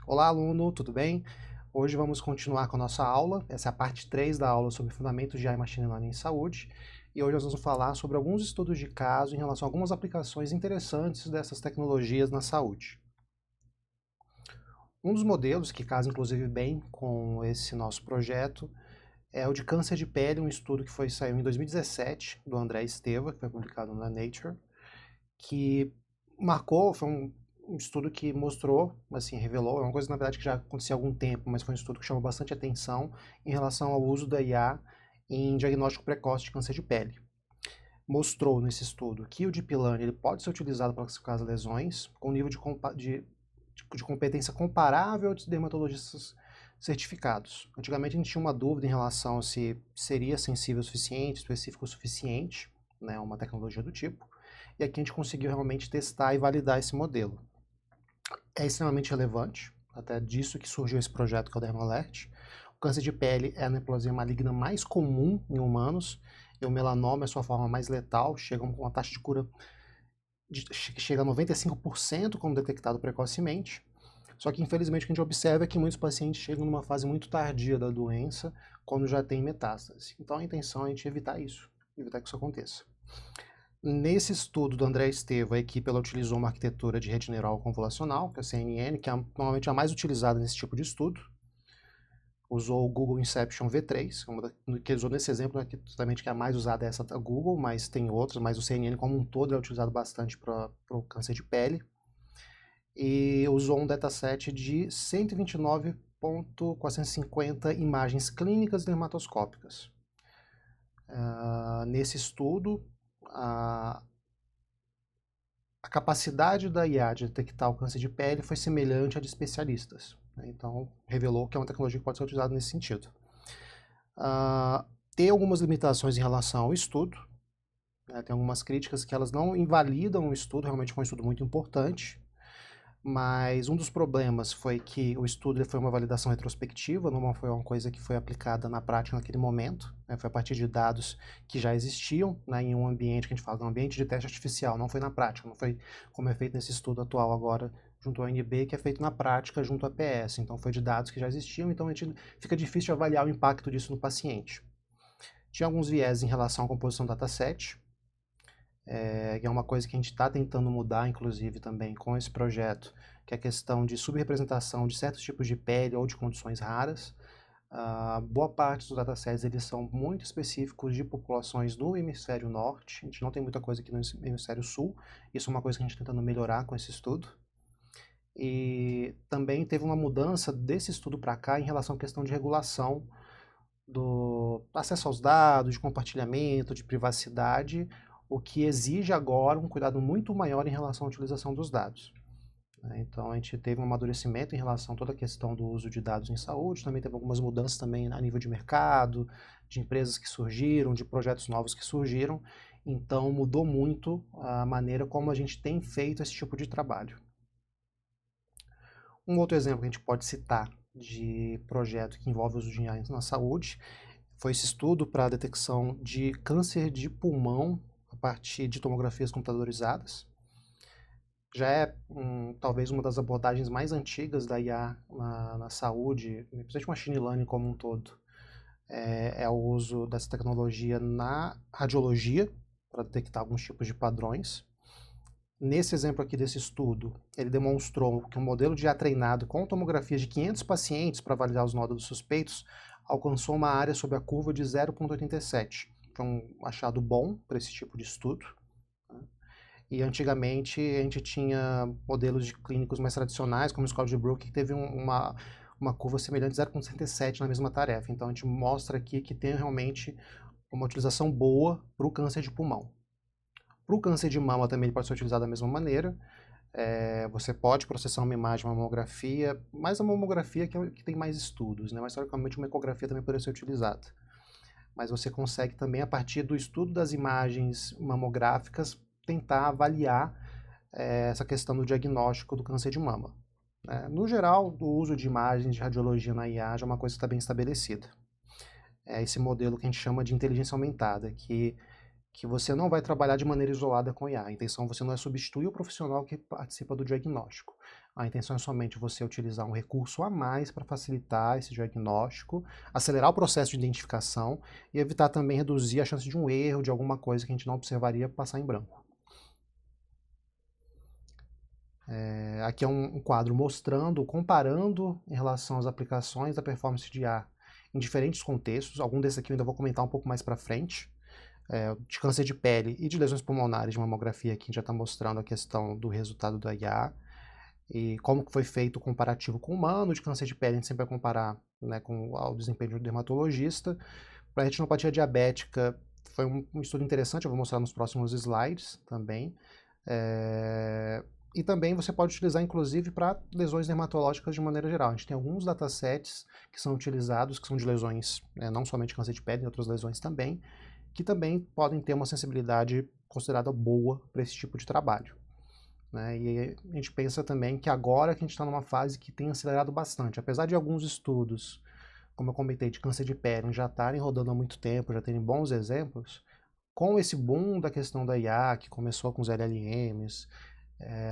Olá, aluno, tudo bem? Hoje vamos continuar com a nossa aula. Essa é a parte 3 da aula sobre fundamentos de AI e Machine Learning em saúde. E hoje nós vamos falar sobre alguns estudos de caso em relação a algumas aplicações interessantes dessas tecnologias na saúde. Um dos modelos que casa inclusive bem com esse nosso projeto é o de câncer de pele, um estudo que saiu em 2017, do André Esteva, que foi publicado na Nature, que foi um estudo que mostrou, assim, revelou, é uma coisa na verdade que já acontecia há algum tempo, mas foi um estudo que chamou bastante atenção em relação ao uso da IA em diagnóstico precoce de câncer de pele. Mostrou nesse estudo que o Deep Learning ele pode ser utilizado para classificar as lesões com nível de competência comparável de dermatologistas certificados. Antigamente a gente tinha uma dúvida em relação a se seria sensível o suficiente, específico o suficiente, né, uma tecnologia do tipo, e aqui a gente conseguiu realmente testar e validar esse modelo. É extremamente relevante, até disso que surgiu esse projeto que é o DermaAlert. O câncer de pele é a neoplasia maligna mais comum em humanos, e o melanoma é sua forma mais letal, chega com uma taxa de cura que chega a 95% quando detectado precocemente. Só que infelizmente o que a gente observa é que muitos pacientes chegam numa fase muito tardia da doença, quando já tem metástase. Então a intenção é a gente evitar isso, evitar que isso aconteça. Nesse estudo do André Esteva, a equipe ela utilizou uma arquitetura de rede neural convolucional, que é a CNN, que é normalmente a mais utilizada nesse tipo de estudo. Usou o Google Inception V3, que usou nesse exemplo, né, que justamente que é a mais usada é essa da Google, mas tem outras, mas o CNN como um todo é utilizado bastante para o câncer de pele. E usou um dataset de 129.450 imagens clínicas dermatoscópicas. Nesse estudo, a capacidade da IA de detectar o câncer de pele foi semelhante à de especialistas, né? Então, revelou que é uma tecnologia que pode ser utilizada nesse sentido. Tem algumas limitações em relação ao estudo, né? Tem algumas críticas que elas não invalidam o estudo, realmente foi um estudo muito importante, mas um dos problemas foi que o estudo foi uma validação retrospectiva, não foi uma coisa que foi aplicada na prática naquele momento, né? Foi a partir de dados que já existiam, né, em um ambiente que a gente fala, um ambiente de teste artificial, não foi na prática, não foi como é feito nesse estudo atual agora junto ao ANB, que é feito na prática junto à PS, então foi de dados que já existiam, então fica difícil de avaliar o impacto disso no paciente. Tinha alguns viés em relação à composição do dataset, que é uma coisa que a gente está tentando mudar, inclusive, também com esse projeto, que é a questão de subrepresentação de certos tipos de pele ou de condições raras. Boa parte dos datasets eles são muito específicos de populações do hemisfério norte, a gente não tem muita coisa aqui no hemisfério sul, isso é uma coisa que a gente está tentando melhorar com esse estudo. E também teve uma mudança desse estudo para cá em relação à questão de regulação do acesso aos dados, de compartilhamento, de privacidade, o que exige agora um cuidado muito maior em relação à utilização dos dados, né? Então a gente teve um amadurecimento em relação a toda a questão do uso de dados em saúde, também teve algumas mudanças também a nível de mercado, de empresas que surgiram, de projetos novos que surgiram, então mudou muito a maneira como a gente tem feito esse tipo de trabalho. Um outro exemplo que a gente pode citar de projeto que envolve o uso de IA na saúde foi esse estudo para a detecção de câncer de pulmão a partir de tomografias computadorizadas. Já é talvez uma das abordagens mais antigas da IA na saúde, principalmente machine learning como um todo. É o uso dessa tecnologia na radiologia para detectar alguns tipos de padrões. Nesse exemplo aqui desse estudo, ele demonstrou que um modelo de IA treinado com tomografias de 500 pacientes para validar os nódulos suspeitos alcançou uma área sob a curva de 0,87. Foi um achado bom para esse tipo de estudo, né? E antigamente a gente tinha modelos de clínicos mais tradicionais, como o Scott de Brook, que teve uma curva semelhante a 0,67 na mesma tarefa. Então a gente mostra aqui que tem realmente uma utilização boa para o câncer de pulmão. Para o câncer de mama também ele pode ser utilizado da mesma maneira. Você pode processar uma imagem, uma mamografia, mas a mamografia que tem mais estudos, né? Mas teoricamente uma ecografia também poderia ser utilizada. Mas você consegue também, a partir do estudo das imagens mamográficas, tentar avaliar essa questão do diagnóstico do câncer de mama, né? No geral, o uso de imagens de radiologia na IA já é uma coisa que está bem estabelecida. É esse modelo que a gente chama de inteligência aumentada, que você não vai trabalhar de maneira isolada com IA. A intenção você não é substituir o profissional que participa do diagnóstico. A intenção é somente você utilizar um recurso a mais para facilitar esse diagnóstico, acelerar o processo de identificação e evitar também reduzir a chance de um erro, de alguma coisa que a gente não observaria passar em branco. Aqui é um quadro mostrando, comparando em relação às aplicações da performance de IA em diferentes contextos. Algum desses aqui eu ainda vou comentar um pouco mais para frente. De câncer de pele e de lesões pulmonares de mamografia, aqui a gente já está mostrando a questão do resultado da IA e como que foi feito o comparativo com o humano. De câncer de pele a gente sempre vai comparar, né, com o desempenho do dermatologista. Para retinopatia diabética foi um estudo interessante, eu vou mostrar nos próximos slides também. E também você pode utilizar, inclusive, para lesões dermatológicas de maneira geral. A gente tem alguns datasets que são utilizados, que são de lesões, não somente câncer de pele, outras lesões também, que também podem ter uma sensibilidade considerada boa para esse tipo de trabalho. Né? E a gente pensa também que agora que a gente está numa fase que tem acelerado bastante, apesar de alguns estudos, como eu comentei, de câncer de pele já estarem rodando há muito tempo, já terem bons exemplos, com esse boom da questão da IA, que começou com os LLMs,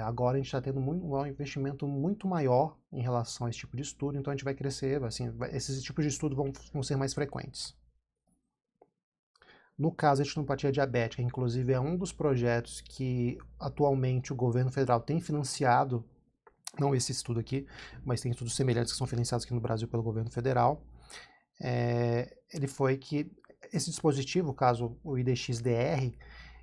agora a gente está tendo um investimento muito maior em relação a esse tipo de estudo, então a gente vai crescer, assim, esses tipos de estudo vão ser mais frequentes. No caso, a retinopatia diabética, inclusive, é um dos projetos que atualmente o governo federal tem financiado, não esse estudo aqui, mas tem estudos semelhantes que são financiados aqui no Brasil pelo governo federal. Ele foi que esse dispositivo, caso o IDX-DR,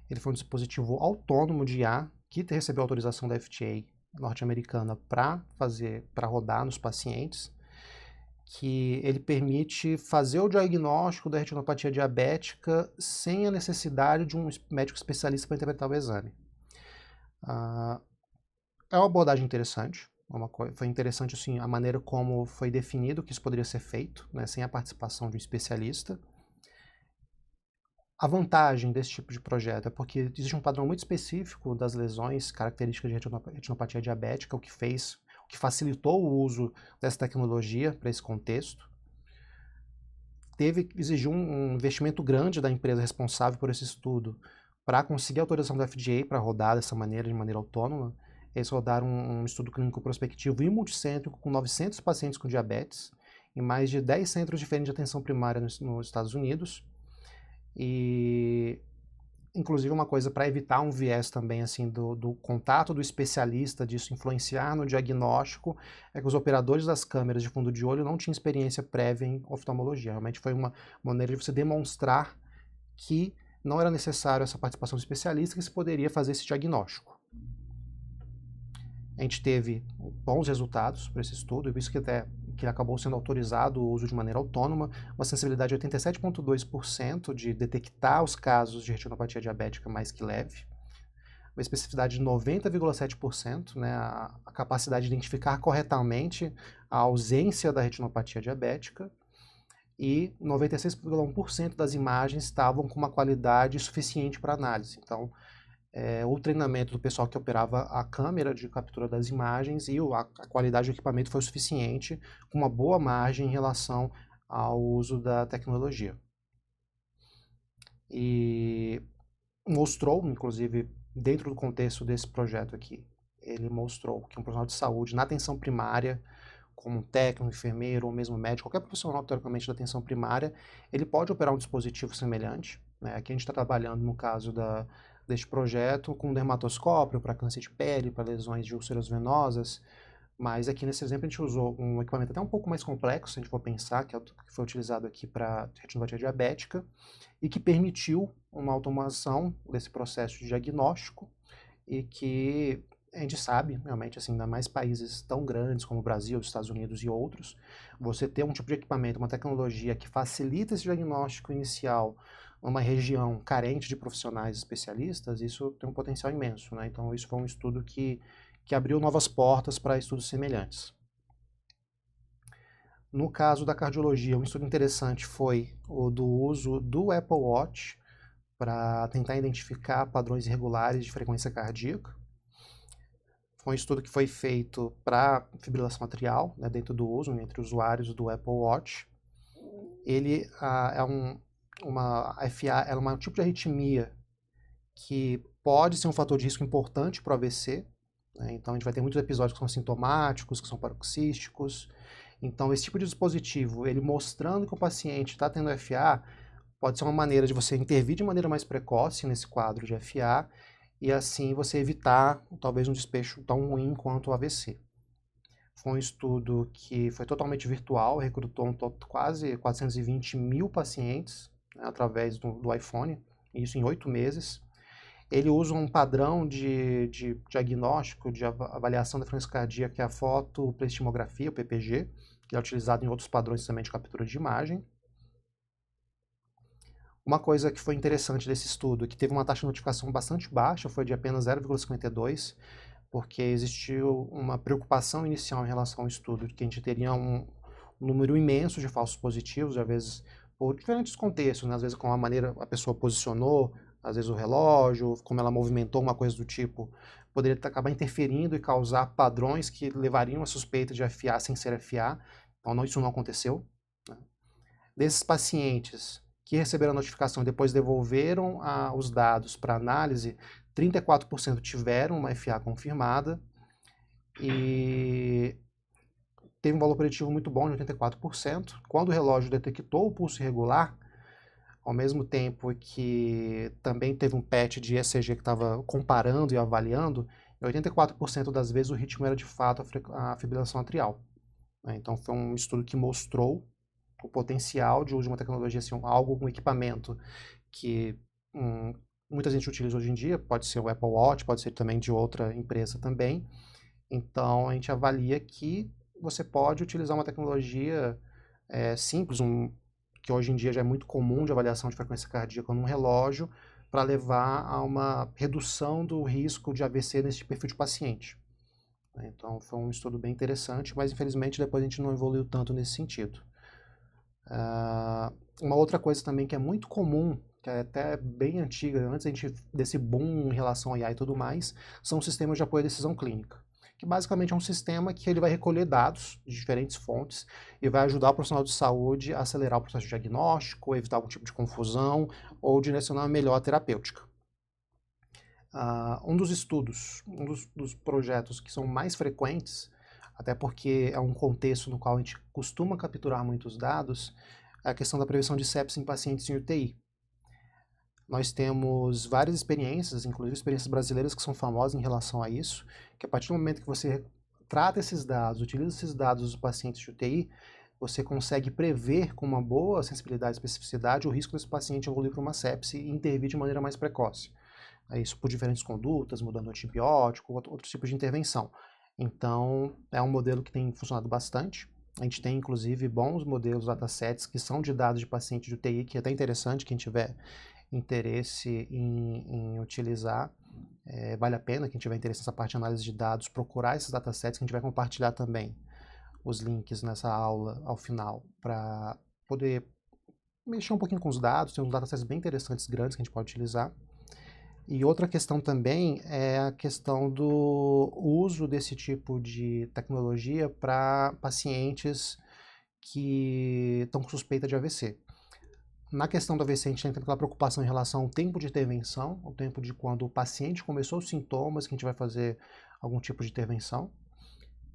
ele foi um dispositivo autônomo de IA que recebeu autorização da FDA norte-americana para rodar nos pacientes, que ele permite fazer o diagnóstico da retinopatia diabética sem a necessidade de um médico especialista para interpretar o exame. É uma abordagem interessante, foi interessante assim, a maneira como foi definido que isso poderia ser feito, né, sem a participação de um especialista. A vantagem desse tipo de projeto é porque existe um padrão muito específico das lesões características de retinopatia diabética, o que facilitou o uso dessa tecnologia para esse contexto. Exigiu um investimento grande da empresa responsável por esse estudo para conseguir a autorização da FDA para rodar dessa maneira, de maneira autônoma. Eles rodaram um estudo clínico prospectivo e multicêntrico com 900 pacientes com diabetes em mais de 10 centros diferentes de atenção primária nos Estados Unidos. E, inclusive, uma coisa para evitar um viés também assim do contato do especialista, disso influenciar no diagnóstico, é que os operadores das câmeras de fundo de olho não tinham experiência prévia em oftalmologia. Realmente foi uma maneira de você demonstrar que não era necessário essa participação do especialista, que se poderia fazer esse diagnóstico. A gente teve bons resultados para esse estudo, e por isso que até que acabou sendo autorizado o uso de maneira autônoma, uma sensibilidade de 87,2% de detectar os casos de retinopatia diabética mais que leve, uma especificidade de 90,7%, né, a capacidade de identificar corretamente a ausência da retinopatia diabética, e 96,1% das imagens estavam com uma qualidade suficiente para análise. Então, o treinamento do pessoal que operava a câmera de captura das imagens e a qualidade do equipamento foi suficiente, com uma boa margem em relação ao uso da tecnologia. E mostrou, inclusive, dentro do contexto desse projeto aqui, ele mostrou que um profissional de saúde na atenção primária, como um técnico, enfermeiro ou mesmo médico, qualquer profissional, teoricamente, da atenção primária, ele pode operar um dispositivo semelhante. Né? Aqui a gente está trabalhando, no caso deste projeto, com dermatoscópio para câncer de pele, para lesões de úlceras venosas, mas aqui nesse exemplo a gente usou um equipamento até um pouco mais complexo, se a gente for pensar, que foi utilizado aqui para retinopatia diabética, e que permitiu uma automação desse processo de diagnóstico, e que a gente sabe, realmente, assim, ainda mais países tão grandes como o Brasil, os Estados Unidos e outros, você ter um tipo de equipamento, uma tecnologia que facilita esse diagnóstico inicial numa região carente de profissionais especialistas, isso tem um potencial imenso, né? Então, isso foi um estudo que abriu novas portas para estudos semelhantes. No caso da cardiologia, um estudo interessante foi o do uso do Apple Watch para tentar identificar padrões irregulares de frequência cardíaca. Foi um estudo que foi feito para fibrilação atrial, né, dentro do uso, entre usuários do Apple Watch. Ele uma FA, é um tipo de arritmia que pode ser um fator de risco importante para o AVC, né? Então a gente vai ter muitos episódios que são sintomáticos, que são paroxísticos. Então esse tipo de dispositivo, ele mostrando que o paciente está tendo FA, pode ser uma maneira de você intervir de maneira mais precoce nesse quadro de FA e assim você evitar talvez um desfecho tão ruim quanto o AVC. Foi um estudo que foi totalmente virtual, recrutou quase 420 mil pacientes, né, através do iPhone, isso em 8 meses. Ele usa um padrão de diagnóstico, de avaliação da frequência cardíaca, que é a fotopleximografia, o PPG, que é utilizado em outros padrões também de captura de imagem. Uma coisa que foi interessante desse estudo, que teve uma taxa de notificação bastante baixa, foi de apenas 0,52, porque existiu uma preocupação inicial em relação ao estudo, de que a gente teria um número imenso de falsos positivos, às vezes por diferentes contextos, né? Às vezes com a maneira a pessoa posicionou, às vezes o relógio, como ela movimentou, uma coisa do tipo, poderia acabar interferindo e causar padrões que levariam a suspeita de FA sem ser FA, então isso não aconteceu, né? Desses pacientes que receberam a notificação e depois devolveram os dados para análise, 34% tiveram uma FA confirmada e teve um valor preditivo muito bom de 84%. Quando o relógio detectou o pulso irregular, ao mesmo tempo que também teve um PET de ECG que estava comparando e avaliando, em 84% das vezes o ritmo era de fato a fibrilação atrial. Então foi um estudo que mostrou o potencial de uso de uma tecnologia, assim, um equipamento que muita gente utiliza hoje em dia, pode ser o Apple Watch, pode ser também de outra empresa também. Então a gente avalia que você pode utilizar uma tecnologia simples, que hoje em dia já é muito comum de avaliação de frequência cardíaca num relógio, para levar a uma redução do risco de AVC nesse perfil de paciente. Então foi um estudo bem interessante, mas infelizmente depois a gente não evoluiu tanto nesse sentido. Uma outra coisa também que é muito comum, que é até bem antiga, antes desse boom em relação ao AI e tudo mais, são os sistemas de apoio à decisão clínica, que basicamente é um sistema que ele vai recolher dados de diferentes fontes e vai ajudar o profissional de saúde a acelerar o processo de diagnóstico, evitar algum tipo de confusão ou direcionar melhor a terapêutica. Um dos estudos, dos projetos que são mais frequentes, até porque é um contexto no qual a gente costuma capturar muitos dados, é a questão da prevenção de sepsis em pacientes em UTI. Nós temos várias experiências, inclusive experiências brasileiras que são famosas em relação a isso, que a partir do momento que você trata esses dados, utiliza esses dados dos pacientes de UTI, você consegue prever com uma boa sensibilidade e especificidade o risco desse paciente evoluir para uma sepse e intervir de maneira mais precoce. Isso por diferentes condutas, mudando o antibiótico, outros tipos de intervenção. Então, é um modelo que tem funcionado bastante. A gente tem, inclusive, bons modelos datasets que são de dados de paciente de UTI, que é até interessante, quem tiver interesse em utilizar, vale a pena, quem tiver interesse nessa parte de análise de dados, procurar esses datasets, que a gente vai compartilhar também os links nessa aula ao final, para poder mexer um pouquinho com os dados, tem uns datasets bem interessantes, grandes, que a gente pode utilizar. E outra questão também é a questão do uso desse tipo de tecnologia para pacientes que estão com suspeita de AVC. Na questão do AVC, a gente tem aquela preocupação em relação ao tempo de intervenção, ao tempo de quando o paciente começou os sintomas, que a gente vai fazer algum tipo de intervenção.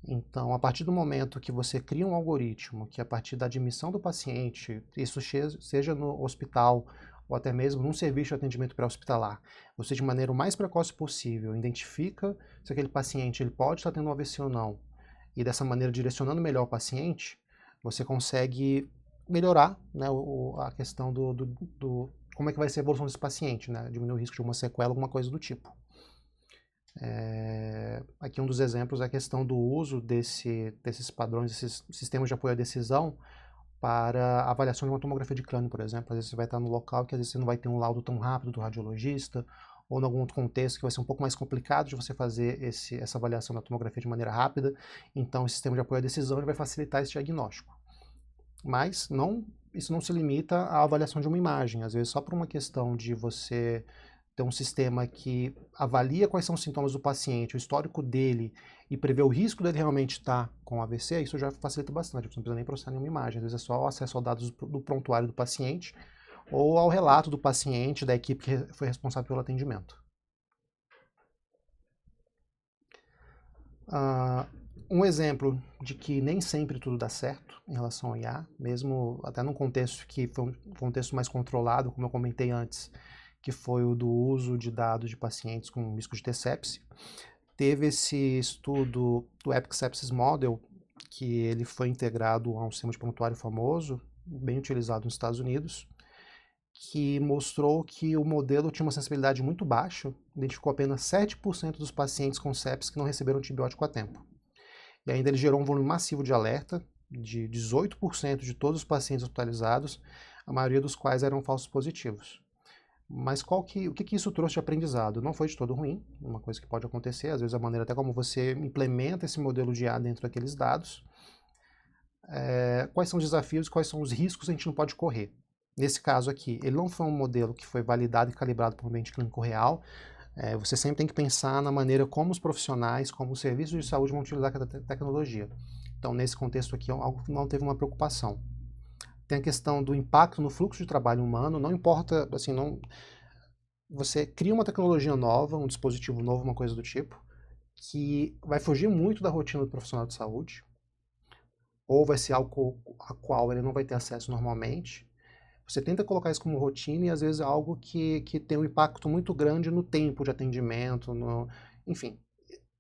Então, a partir do momento que você cria um algoritmo, que a partir da admissão do paciente, isso seja no hospital ou até mesmo num serviço de atendimento pré-hospitalar, você de maneira o mais precoce possível identifica se aquele paciente ele pode estar tendo um AVC ou não, e dessa maneira direcionando melhor o paciente, você consegue melhorar, né, a questão como é que vai ser a evolução desse paciente, né, diminuir o risco de uma sequela, alguma coisa do tipo. Aqui um dos exemplos é a questão do uso desses padrões, desses sistemas de apoio à decisão para avaliação de uma tomografia de crânio, por exemplo. Às vezes você vai estar no local que às vezes você não vai ter um laudo tão rápido do radiologista, ou em algum outro contexto que vai ser um pouco mais complicado de você fazer essa avaliação da tomografia de maneira rápida. Então, o sistema de apoio à decisão vai facilitar esse diagnóstico. Mas isso não se limita à avaliação de uma imagem. Às vezes, só por uma questão de você ter um sistema que avalia quais são os sintomas do paciente, o histórico dele e prever o risco dele realmente estar com AVC, isso já facilita bastante. Você não precisa nem processar nenhuma imagem. Às vezes é só o acesso aos dados do prontuário do paciente ou ao relato do paciente, da equipe que foi responsável pelo atendimento. Ah, um exemplo de que nem sempre tudo dá certo em relação ao IA, mesmo até num contexto que foi um contexto mais controlado, como eu comentei antes, que foi o do uso de dados de pacientes com risco de ter sepse. Teve esse estudo do Epic Sepsis Model, que ele foi integrado a um sistema de prontuário famoso, bem utilizado nos Estados Unidos, que mostrou que o modelo tinha uma sensibilidade muito baixa, identificou apenas 7% dos pacientes com sepsis que não receberam antibiótico a tempo. E ainda ele gerou um volume massivo de alerta, de 18% de todos os pacientes hospitalizados, a maioria dos quais eram falsos positivos. Mas o que isso trouxe de aprendizado? Não foi de todo ruim, uma coisa que pode acontecer, às vezes a maneira até como você implementa esse modelo de IA dentro daqueles dados. Quais são os desafios, quais são os riscos que a gente não pode correr? Nesse caso aqui, ele não foi um modelo que foi validado e calibrado por um ambiente clínico real. Você sempre tem que pensar na maneira como os profissionais, como os serviços de saúde vão utilizar aquela tecnologia. Então, nesse contexto aqui, algo que não teve uma preocupação. Tem a questão do impacto no fluxo de trabalho humano, não importa, assim, não, você cria uma tecnologia nova, um dispositivo novo, uma coisa do tipo, que vai fugir muito da rotina do profissional de saúde, ou vai ser algo a qual ele não vai ter acesso normalmente. Você tenta colocar isso como rotina e às vezes é algo que tem um impacto muito grande no tempo de atendimento, enfim.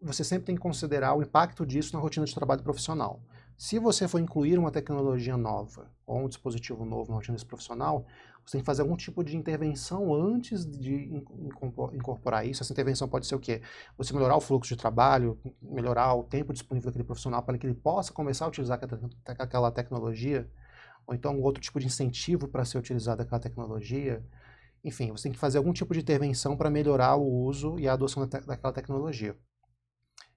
Você sempre tem que considerar o impacto disso na rotina de trabalho profissional. Se você for incluir uma tecnologia nova ou um dispositivo novo na rotina desse profissional, você tem que fazer algum tipo de intervenção antes de incorporar isso. Essa intervenção pode ser o quê? Você melhorar o fluxo de trabalho, melhorar o tempo disponível daquele profissional para que ele possa começar a utilizar aquela tecnologia, ou então outro tipo de incentivo para ser utilizada aquela tecnologia. Enfim, você tem que fazer algum tipo de intervenção para melhorar o uso e a adoção daquela tecnologia.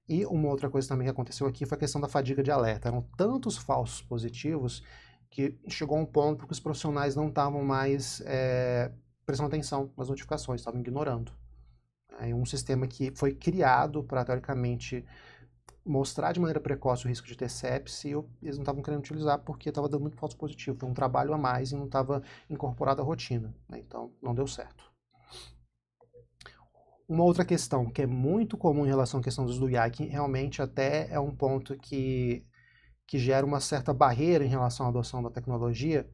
E uma outra coisa também que aconteceu aqui foi a questão da fadiga de alerta. Eram tantos falsos positivos que chegou a um ponto que os profissionais não estavam mais prestando atenção nas notificações, estavam ignorando. É um sistema que foi criado para, teoricamente, mostrar de maneira precoce o risco de ter sepse e eles não estavam querendo utilizar porque estava dando muito falso positivo. Foi um trabalho a mais e não estava incorporado à rotina. Né? Então, não deu certo. Uma outra questão que é muito comum em relação à questão dos do IA, que realmente até é um ponto que gera uma certa barreira em relação à adoção da tecnologia,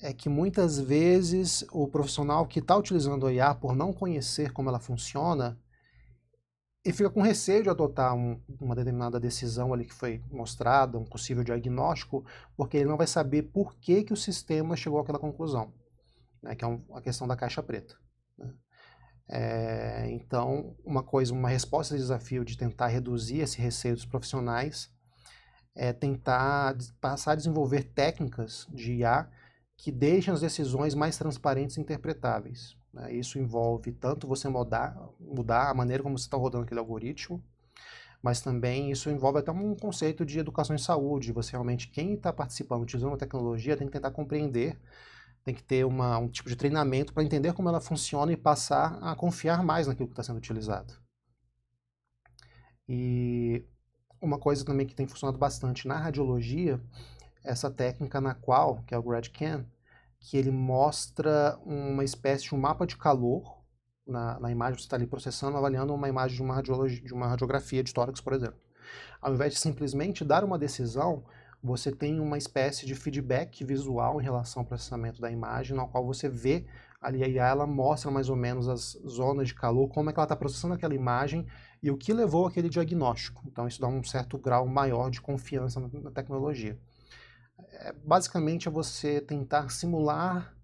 é que muitas vezes o profissional que está utilizando a IA, por não conhecer como ela funciona, ele fica com receio de adotar uma determinada decisão ali que foi mostrada, um possível diagnóstico, porque ele não vai saber por que o sistema chegou àquela conclusão, né, que é a questão da caixa preta. Né? Então, uma resposta a esse desafio de tentar reduzir esse receio dos profissionais é tentar passar a desenvolver técnicas de IA que deixem as decisões mais transparentes e interpretáveis. Né? Isso envolve tanto você mudar a maneira como você está rodando aquele algoritmo, mas também isso envolve até um conceito de educação em saúde. Você realmente, quem está participando, utilizando a tecnologia, tem que tentar compreender, tem que ter um tipo de treinamento para entender como ela funciona e passar a confiar mais naquilo que está sendo utilizado. E uma coisa também que tem funcionado bastante na radiologia, essa técnica na qual, que é o GradCam, que ele mostra uma espécie de um mapa de calor na imagem que você está ali processando, avaliando uma imagem de uma radiografia de tórax, por exemplo. Ao invés de simplesmente dar uma decisão, você tem uma espécie de feedback visual em relação ao processamento da imagem, na qual você vê ali a IA, ela mostra mais ou menos as zonas de calor, como é que ela está processando aquela imagem e o que levou àquele diagnóstico. Então isso dá um certo grau maior de confiança na tecnologia. Basicamente é você tentar simular,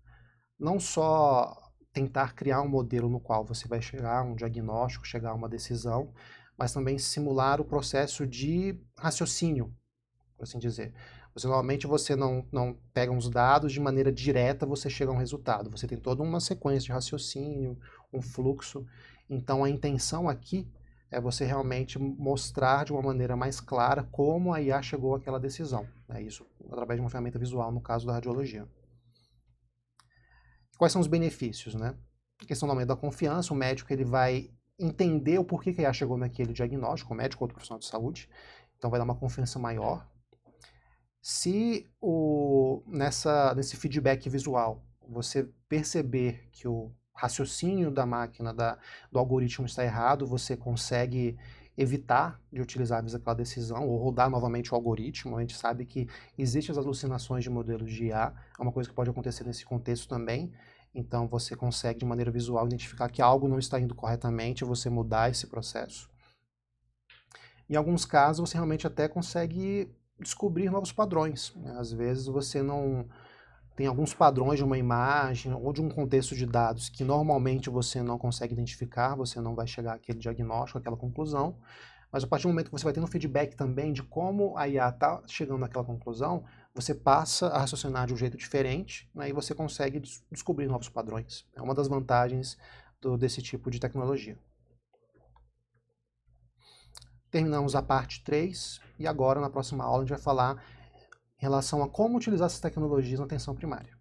não só tentar criar um modelo no qual você vai chegar a um diagnóstico, chegar a uma decisão, mas também simular o processo de raciocínio, por assim dizer. Normalmente você não pega uns dados de maneira direta, você chega a um resultado. Você tem toda uma sequência de raciocínio, um fluxo. Então a intenção aqui é você realmente mostrar de uma maneira mais clara como a IA chegou àquela decisão. Né? Isso através de uma ferramenta visual, no caso da radiologia. Quais são os benefícios? Né? A questão do aumento da confiança, o médico ele vai entender o porquê que a IA chegou naquele diagnóstico, o médico ou outro profissional de saúde, então vai dar uma confiança maior. Se nesse feedback visual você perceber que o raciocínio da máquina, do algoritmo está errado, você consegue evitar de utilizar aquela decisão ou rodar novamente o algoritmo. A gente sabe que existem as alucinações de modelos de IA, é uma coisa que pode acontecer nesse contexto também. Então você consegue de maneira visual identificar que algo não está indo corretamente e você mudar esse processo. Em alguns casos você realmente até consegue descobrir novos padrões, né? Às vezes você não tem alguns padrões de uma imagem ou de um contexto de dados que normalmente você não consegue identificar, você não vai chegar àquele diagnóstico, àquela conclusão, mas a partir do momento que você vai tendo um feedback também de como a IA está chegando naquela conclusão, você passa a raciocinar de um jeito diferente, né, e você consegue descobrir novos padrões. É uma das vantagens desse tipo de tecnologia. Terminamos a parte 3 e agora na próxima aula a gente vai falar em relação a como utilizar essas tecnologias na atenção primária.